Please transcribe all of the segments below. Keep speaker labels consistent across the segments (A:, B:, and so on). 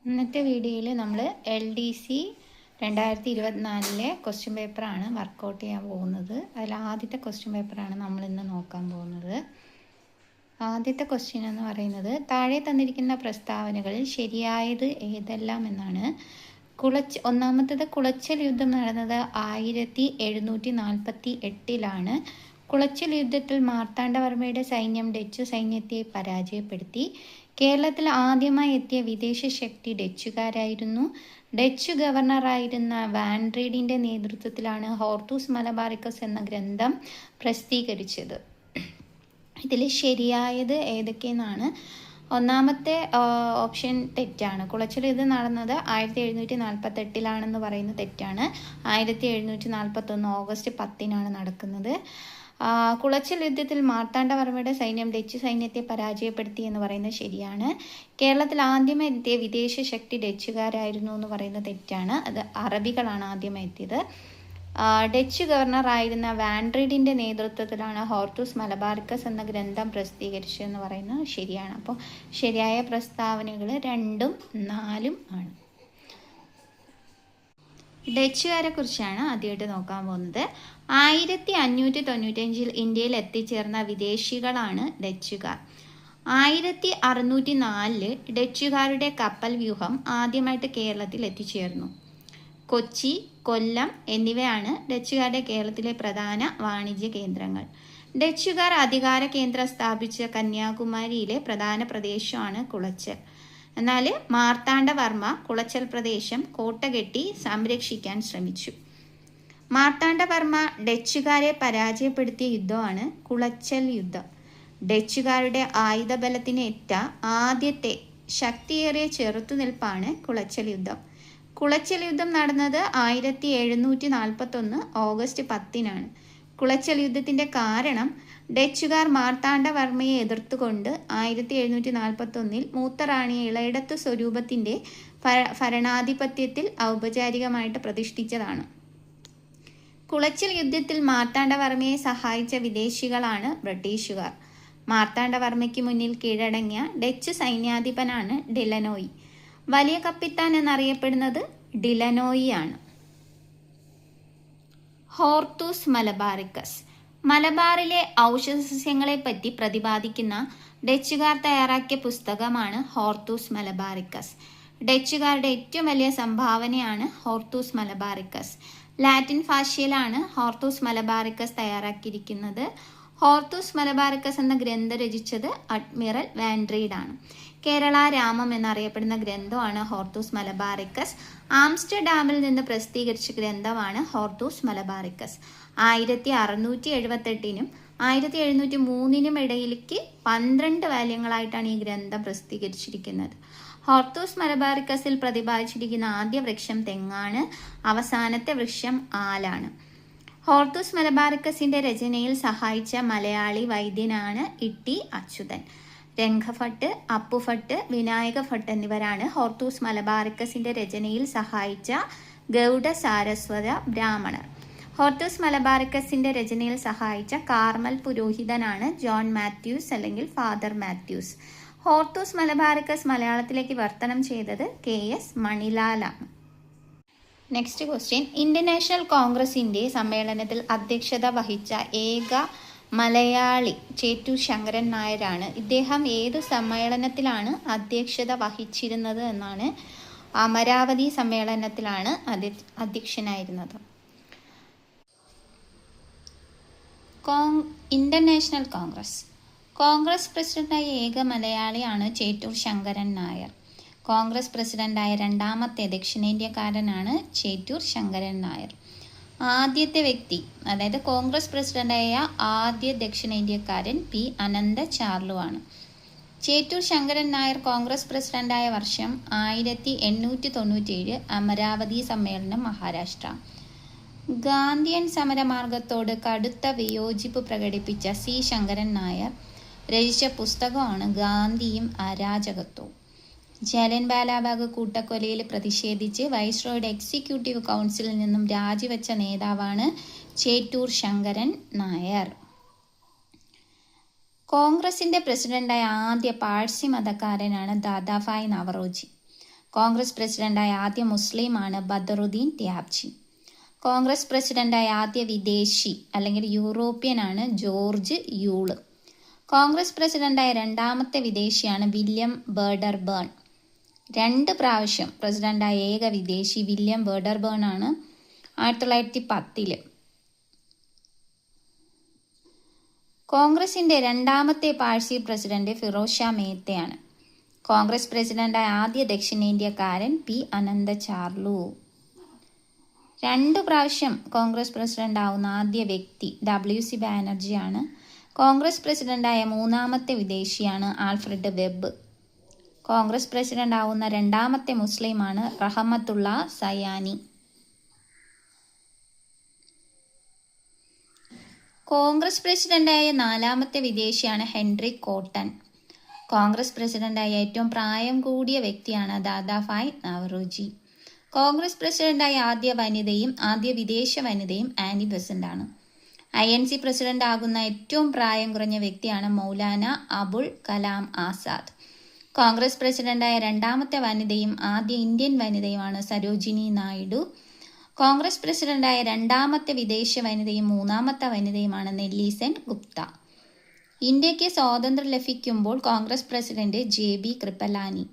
A: ഇന്നത്തെ വീഡിയോയിൽ നമ്മൾ LDC 2024 ക്വസ്റ്റ്യൻ പേപ്പറാണ് വർക്കൗട്ട് ചെയ്യാൻ പോകുന്നത്. അതിൽ ആദ്യത്തെ ക്വസ്റ്റ്യൻ പേപ്പറാണ് നമ്മൾ ഇന്ന് നോക്കാൻ പോകുന്നത്. ആദ്യത്തെ ക്വസ്റ്റ്യൻ എന്ന് പറയുന്നത് താഴെ തന്നിരിക്കുന്ന പ്രസ്താവനകളിൽ ശരിയായത് ഏതെല്ലാം എന്നാണ്. ഒന്നാമത്തേത് കുളച്ചൽ യുദ്ധം നടന്നത് 1748 കുളച്ചൽ യുദ്ധത്തിൽ മാർത്താണ്ഡവർമ്മയുടെ സൈന്യം ഡച്ച് സൈന്യത്തെ പരാജയപ്പെടുത്തി. കേരളത്തിൽ ആദ്യമായി എത്തിയ വിദേശ ശക്തി ഡച്ചുകാരായിരുന്നു. ഡച്ച് ഗവർണറായിരുന്ന വാൻഡ്രീഡിൻ്റെ നേതൃത്വത്തിലാണ് ഹോർത്തൂസ് മലബാറിക്കസ് എന്ന ഗ്രന്ഥം പ്രസിദ്ധീകരിച്ചത്. ഇതിൽ ശരിയായത് ഏതൊക്കെയെന്നാണ്. ഒന്നാമത്തെ ഓപ്ഷൻ തെറ്റാണ്. കുളച്ചൽ യുദ്ധം നടന്നത് 1748 പറയുന്നത് തെറ്റാണ്. 1741 ഓഗസ്റ്റ് 10 നടക്കുന്നത്. കുളച്ചൽ യുദ്ധത്തിൽ മാർത്താണ്ഡവർമ്മയുടെ സൈന്യം ഡച്ച് സൈന്യത്തെ പരാജയപ്പെടുത്തി എന്ന് പറയുന്നത് ശരിയാണ്. കേരളത്തിൽ ആദ്യമായി എത്തിയ വിദേശ ശക്തി ഡച്ചുകാരായിരുന്നു എന്ന് പറയുന്നത് തെറ്റാണ്. അത് അറബികളാണ് ആദ്യമായി എത്തിയത്. ഡച്ച് ഗവർണറായിരുന്ന വാൻഡ്രീഡിൻ്റെ നേതൃത്വത്തിലാണ് ഹോർത്തൂസ് മലബാറിക്കസ് എന്ന ഗ്രന്ഥം പ്രസിദ്ധീകരിച്ചതെന്ന് പറയുന്നത് ശരിയാണ്. അപ്പോൾ ശരിയായ പ്രസ്താവനകൾ 2ഉം 4ഉം ആണ്. ഡച്ചുകാരെ കുറിച്ചാണ് ആദ്യമായിട്ട് നോക്കാൻ പോകുന്നത്. 1595 ഇന്ത്യയിൽ എത്തിച്ചേർന്ന വിദേശികളാണ് ഡച്ചുകാർ. 1604 ഡച്ചുകാരുടെ കപ്പൽ വ്യൂഹം ആദ്യമായിട്ട് കേരളത്തിൽ എത്തിച്ചേർന്നു. കൊച്ചി, കൊല്ലം എന്നിവയാണ് ഡച്ചുകാരുടെ കേരളത്തിലെ പ്രധാന വാണിജ്യ കേന്ദ്രങ്ങൾ. ഡച്ചുകാർ അധികാര കേന്ദ്രം സ്ഥാപിച്ച കന്യാകുമാരിയിലെ പ്രധാന പ്രദേശമാണ് കുളച്ചൽ. എന്നാൽ മാർത്താണ്ഡവർമ്മ കുളച്ചൽ പ്രദേശം കോട്ടകെട്ടി സംരക്ഷിക്കാൻ ശ്രമിച്ചു. മാർത്താണ്ഡവർമ്മ ഡച്ചുകാരെ പരാജയപ്പെടുത്തിയ യുദ്ധമാണ് കുളച്ചൽ യുദ്ധം. ഡച്ചുകാരുടെ ആയുധബലത്തിനേറ്റ ആദ്യത്തെ ശക്തിയേറിയ ചെറുത്തുനിൽപ്പാണ് കുളച്ചൽ യുദ്ധം. കുളച്ചൽ യുദ്ധം നടന്നത് 1741 ഓഗസ്റ്റ് 10 കുളച്ചൽ യുദ്ധത്തിൻ്റെ കാരണം ഡച്ചുകാർ മാർത്താണ്ഡവർമ്മയെ എതിർത്തുകൊണ്ട് 1741 മൂത്ത റാണിയെ ഇളയിടത്തു സ്വരൂപത്തിൻ്റെ ഭരണാധിപത്യത്തിൽ ഔപചാരികമായിട്ട് പ്രതിഷ്ഠിച്ചതാണ്. കുളച്ചൽ യുദ്ധത്തിൽ മാർത്താണ്ഡവർമ്മയെ സഹായിച്ച വിദേശികളാണ് ബ്രിട്ടീഷുകാർ. മാർത്താണ്ഡവർമ്മയ്ക്ക് മുന്നിൽ കീഴടങ്ങിയ ഡച്ച് സൈന്യാധിപനാണ് ഡിലനോയി. വലിയ കപ്പിത്താൻ എന്നറിയപ്പെടുന്നത് ഡിലനോയി ആണ്. ഹോർത്തൂസ് മലബാറിക്കസ് മലബാറിലെ ഔഷധസസ്യങ്ങളെപ്പറ്റി പ്രതിപാദിക്കുന്ന ഡച്ചുകാർ തയ്യാറാക്കിയ പുസ്തകമാണ് ഹോർത്തൂസ് മലബാറിക്കസ്. ഡച്ചുകാരുടെ ഏറ്റവും വലിയ സംഭാവനയാണ് ഹോർത്തൂസ് മലബാറിക്കസ്. ലാറ്റിൻ ഭാഷയിലാണ് ഹോർത്തൂസ് മലബാറിക്കസ് തയ്യാറാക്കിയിരിക്കുന്നത്. ഹോർത്തൂസ് മലബാറിക്കസ് എന്ന ഗ്രന്ഥം രചിച്ചത് അഡ്മിറൽ വാൻഡ്രീഡാണ്. കേരള രാമം എന്നറിയപ്പെടുന്ന ഗ്രന്ഥമാണ് ഹോർത്തൂസ് മലബാറിക്കസ്. ആംസ്റ്റർഡാമിൽ നിന്ന് പ്രസിദ്ധീകരിച്ച ഗ്രന്ഥമാണ് ഹോർത്തൂസ് മലബാറിക്കസ്. 1678 1703 ഇടയിലേക്ക് 12 വാല്യങ്ങളായിട്ടാണ് ഈ ഗ്രന്ഥം പ്രസിദ്ധീകരിച്ചിരിക്കുന്നത്. ഹോർത്തൂസ് മലബാറിക്കസിൽ പ്രതിപാദിച്ചിരിക്കുന്ന ആദ്യ വൃക്ഷം തെങ്ങാണ്. അവസാനത്തെ വൃക്ഷം ആലാണ്. ഹോർത്തൂസ് മലബാറിക്കസിന്റെ രചനയിൽ സഹായിച്ച മലയാളി വൈദ്യനാണ് ഇട്ടി അച്യുതൻ. രംഗഭട്ട്, അപ്പുഭട്ട്, വിനായക ഭട്ട് എന്നിവരാണ് ഹോർത്തൂസ് മലബാറിക്കസിന്റെ രചനയിൽ സഹായിച്ച ഗൗഡ സാരസ്വത ബ്രാഹ്മണർ. ഹോർത്തൂസ് മലബാറിക്കസിന്റെ രചനയിൽ സഹായിച്ച കാർമൽ പുരോഹിതനാണ് ജോൺ മാത്യൂസ് അല്ലെങ്കിൽ ഫാദർ മാത്യൂസ്. ഹോർത്തൂസ് മലബാറിക്കസ് മലയാളത്തിലേക്ക് വിവർത്തനം ചെയ്തത് KS മണിലാലാണ്. Next question. ഇന്ത്യൻ നാഷണൽ കോൺഗ്രസിന്റെ സമ്മേളനത്തിൽ അധ്യക്ഷത വഹിച്ച ഏക മലയാളി ചേറ്റൂർ ശങ്കരൻ നായരാണ്. ഇദ്ദേഹം ഏത് സമ്മേളനത്തിലാണ് അധ്യക്ഷത വഹിച്ചിരുന്നത് എന്നാണ്. അമരാവതി സമ്മേളനത്തിലാണ് അധ്യക്ഷനായിരുന്നത്. ഇന്ത്യൻ നാഷണൽ കോൺഗ്രസ് പ്രസിഡന്റായ ഏക മലയാളിയാണ് ചേറ്റൂർ ശങ്കരൻ നായർ. കോൺഗ്രസ് പ്രസിഡന്റായ രണ്ടാമത്തെ ദക്ഷിണേന്ത്യക്കാരനാണ് ചേറ്റൂർ ശങ്കരൻ നായർ. ആദ്യത്തെ വ്യക്തി, അതായത് കോൺഗ്രസ് പ്രസിഡന്റായ ആദ്യ ദക്ഷിണേന്ത്യക്കാരൻ P. അനന്ത ചാർലു ആണ്. ചേറ്റൂർ ശങ്കരൻ നായർ കോൺഗ്രസ് പ്രസിഡന്റായ വർഷം 1897 അമരാവതി സമ്മേളനം, മഹാരാഷ്ട്ര. ഗാന്ധിയൻ സമരമാർഗത്തോട് കടുത്ത വിയോജിപ്പ് പ്രകടിപ്പിച്ച C. ശങ്കരൻ നായർ രചിച്ച പുസ്തകമാണ് ഗാന്ധിയും അരാജകത്വവും. ജാലിയൻ വാലാബാഗ് കൂട്ടക്കൊലയിൽ പ്രതിഷേധിച്ച് വൈസ്രോയുടെ എക്സിക്യൂട്ടീവ് കൗൺസിലിൽ നിന്നും രാജിവെച്ച നേതാവാണ് ചേറ്റൂർ ശങ്കരൻ നായർ. കോൺഗ്രസിന്റെ പ്രസിഡന്റായ ആദ്യ പാഴ്സി മതക്കാരനാണ് ദാദാഭായ് നവറോജി. കോൺഗ്രസ് പ്രസിഡന്റായ ആദ്യ മുസ്ലിമാണ് ബദറുദ്ദീൻ ത്യാബ്ജി. കോൺഗ്രസ് പ്രസിഡന്റായ ആദ്യ വിദേശി അല്ലെങ്കിൽ യൂറോപ്യനാണ് ജോർജ് യൂള്. കോൺഗ്രസ് പ്രസിഡന്റായ രണ്ടാമത്തെ വിദേശിയാണ് വില്യം വേഡർബേൺ. 2 പ്രാവശ്യം പ്രസിഡന്റായ ഏക വിദേശി വില്യം വേഡർബേൺ ആണ്. 1910. കോൺഗ്രസിന്റെ രണ്ടാമത്തെ പാഴ്സി പ്രസിഡന്റ് ഫിറോസ് ഷാ മേത്തയാണ്. കോൺഗ്രസ് പ്രസിഡന്റായ ആദ്യ ദക്ഷിണേന്ത്യക്കാരൻ പി അനന്തചാർലു. 2 പ്രാവശ്യം കോൺഗ്രസ് പ്രസിഡന്റ് ആവുന്ന ആദ്യ വ്യക്തി WC ബാനർജിയാണ്. കോൺഗ്രസ് പ്രസിഡന്റായ മൂന്നാമത്തെ വിദേശിയാണ് ആൽഫ്രഡ് വെബ്. കോൺഗ്രസ് പ്രസിഡന്റ് ആവുന്ന രണ്ടാമത്തെ മുസ്ലിമാണ് റഹമത്തുള്ള സയാനി. കോൺഗ്രസ് പ്രസിഡന്റായ നാലാമത്തെ വിദേശിയാണ് ഹെൻറി കോട്ടൺ. കോൺഗ്രസ് പ്രസിഡന്റായ ഏറ്റവും പ്രായം കൂടിയ വ്യക്തിയാണ് ദാദാഭായ് നവറോജി. കോൺഗ്രസ് പ്രസിഡന്റായ ആദ്യ വനിതയും ആദ്യ വിദേശ വനിതയും ആനി ബെസന്റ് ആണ്. INC പ്രസിഡന്റ് ആകുന്ന ഏറ്റവും പ്രായം കുറഞ്ഞ വ്യക്തിയാണ് മൗലാന അബുൾ കലാം ആസാദ്. കോൺഗ്രസ് പ്രസിഡന്റായ രണ്ടാമത്തെ വനിതയും ആദ്യ ഇന്ത്യൻ വനിതയുമാണ് സരോജിനി നായിഡു. കോൺഗ്രസ് പ്രസിഡന്റായ രണ്ടാമത്തെ വിദേശ വനിതയും മൂന്നാമത്തെ വനിതയുമാണ് നെല്ലി സെൻ ഗുപ്ത. ഇന്ത്യക്ക് സ്വാതന്ത്ര്യം ലഭിക്കുമ്പോൾ കോൺഗ്രസ് പ്രസിഡന്റ് JB കൃപലാനി.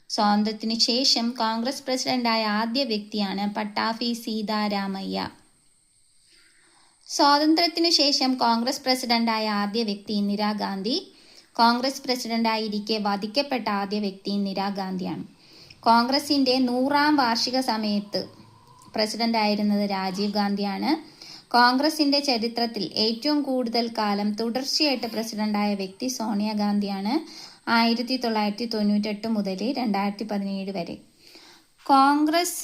A: സ്വാതന്ത്ര്യത്തിനു ശേഷം കോൺഗ്രസ് പ്രസിഡന്റായ ആദ്യ വ്യക്തിയാണ് പട്ടാഭി സീതാരാമയ്യ. സ്വാതന്ത്ര്യത്തിനു ശേഷം കോൺഗ്രസ് പ്രസിഡന്റായ ആദ്യ വ്യക്തി ഇന്ദിരാഗാന്ധി. കോൺഗ്രസ് പ്രസിഡന്റായിരിക്കെ വധിക്കപ്പെട്ട ആദ്യ വ്യക്തി ഇന്ദിരാഗാന്ധിയാണ്. കോൺഗ്രസിന്റെ 100ാം വാർഷിക സമയത്ത് പ്രസിഡന്റ് ആയിരുന്നത് രാജീവ് ഗാന്ധിയാണ്. കോൺഗ്രസിന്റെ ചരിത്രത്തിൽ ഏറ്റവും കൂടുതൽ കാലം തുടർച്ചയായിട്ട് പ്രസിഡന്റായ വ്യക്തി സോണിയാഗാന്ധിയാണ്. 1998 മുതൽ 2017 വരെ. കോൺഗ്രസ്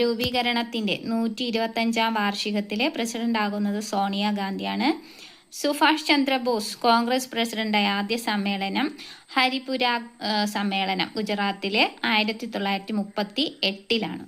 A: രൂപീകരണത്തിന്റെ 125ാം വാർഷികത്തിലെ പ്രസിഡന്റ് ആകുന്നത് സോണിയാഗാന്ധിയാണ്. സുഭാഷ് ചന്ദ്രബോസ് കോൺഗ്രസ് പ്രസിഡന്റായ ആദ്യ സമ്മേളനം ഹരിപുര സമ്മേളനം ഗുജറാത്തിലെ 1938